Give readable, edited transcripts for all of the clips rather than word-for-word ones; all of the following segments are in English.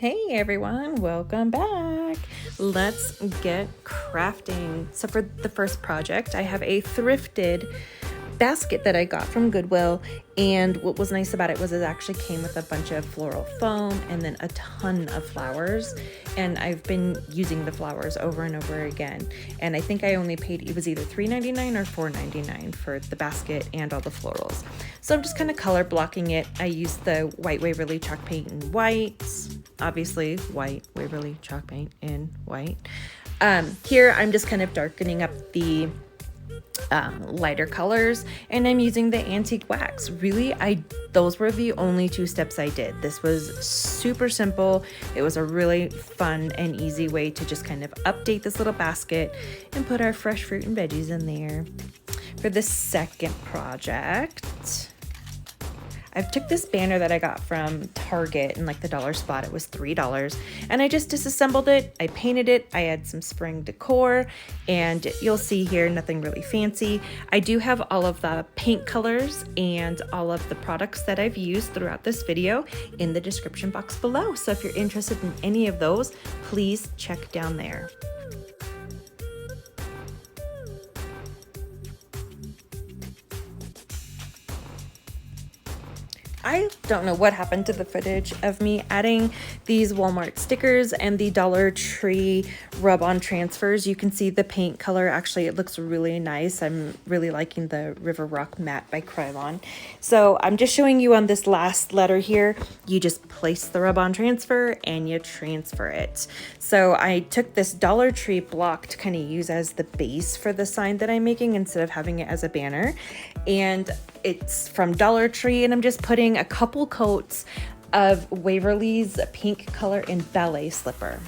Hey everyone, welcome back. Let's get crafting. So for the first project, I have a thrifted basket that I got from Goodwill, and what was nice about it was it actually came with a bunch of floral foam and then a ton of flowers, and I've been using the flowers over and over again, and I think I only paid, it was either $3.99 or $4.99 for the basket and all the florals. So I'm just kind of color blocking it. I used the white Waverly chalk paint in white, obviously white Waverly chalk paint in white. Here I'm just kind of darkening up the lighter colors, and I'm using the antique wax. Really, those were the only two steps I did. This was super simple. It was a really fun and easy way to just kind of update this little basket and put our fresh fruit and veggies in there. For the second project, I took this banner that I got from Target in like the dollar spot. It was $3, and I just disassembled it. I painted it. I had some spring decor, and you'll see here, nothing really fancy. I do have all of the paint colors and all of the products that I've used throughout this video in the description box below. So if you're interested in any of those, please check down there. I don't know what happened to the footage of me adding these Walmart stickers and the Dollar Tree rub-on transfers. You can see the paint color. Actually, it looks really nice. I'm really liking the River Rock Matte by Krylon. So I'm just showing you on this last letter here, you just place the rub-on transfer and you transfer it. So I took this Dollar Tree block to kind of use as the base for the sign that I'm making instead of having it as a banner. And it's from Dollar Tree, and I'm just putting a couple coats of Waverly's pink color in ballet slipper.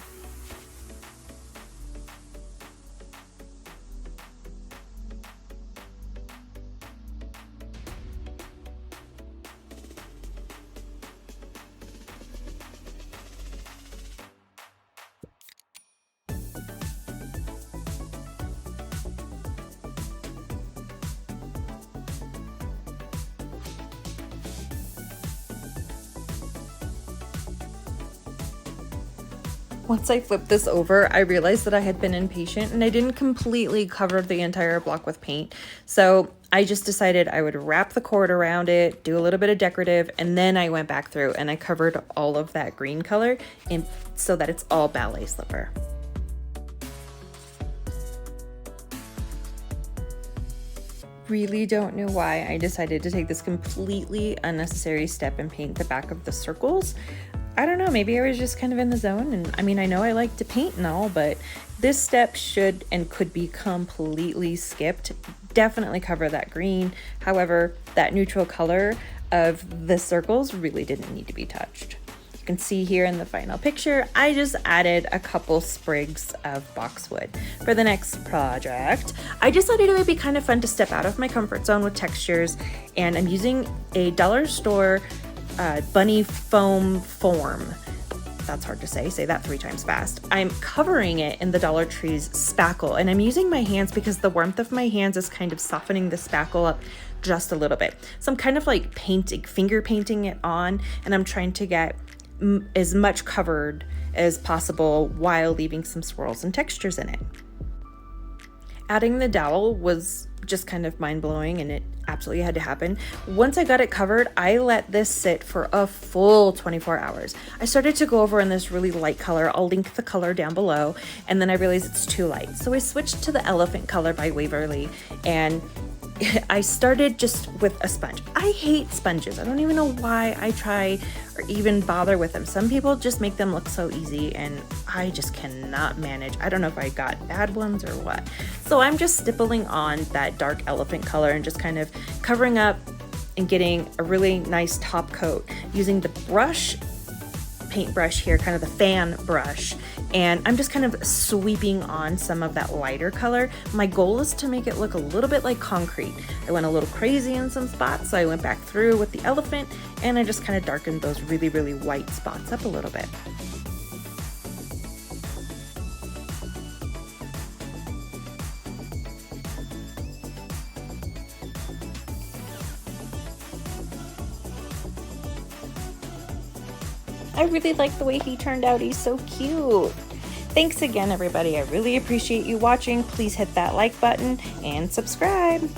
Once I flipped this over, I realized that I had been impatient and I didn't completely cover the entire block with paint. So I just decided I would wrap the cord around it, do a little bit of decorative, and then I went back through and I covered all of that green color so that it's all ballet slipper. Really don't know why I decided to take this completely unnecessary step and paint the back of the circles. I don't know, maybe I was just kind of in the zone, and I mean, I know I like to paint and all, but this step should and could be completely skipped. Definitely cover that green. However, that neutral color of the circles really didn't need to be touched. You can see here in the final picture, I just added a couple sprigs of boxwood. For the next project, I just thought it would be kind of fun to step out of my comfort zone with textures, and I'm using a dollar store bunny foam form. That's hard to say that 3 times fast. I'm covering it in the Dollar Tree's spackle, and I'm using my hands because the warmth of my hands is kind of softening the spackle up just a little bit. So I'm kind of like finger painting it on, and I'm trying to get as much covered as possible while leaving some swirls and textures in it. Adding the dowel was just kind of mind-blowing, and it absolutely had to happen. Once I got it covered, I let this sit for a full 24 hours. I started to go over in this really light color. I'll link the color down below, and then I realized it's too light. So I switched to the elephant color by Waverly, and I started just with a sponge. I hate sponges. I don't even know why I try or even bother with them. Some people just make them look so easy, and I just cannot manage. I don't know if I got bad ones or what. So I'm just stippling on that dark elephant color and just kind of covering up and getting a really nice top coat using the paintbrush here, kind of the fan brush, and I'm just kind of sweeping on some of that lighter color. My goal is to make it look a little bit like concrete. I went a little crazy in some spots, so I went back through with the elephant, and I just kind of darkened those really, really white spots up a little bit. I really like the way he turned out. He's so cute. Thanks again, everybody. I really appreciate you watching. Please hit that like button and subscribe.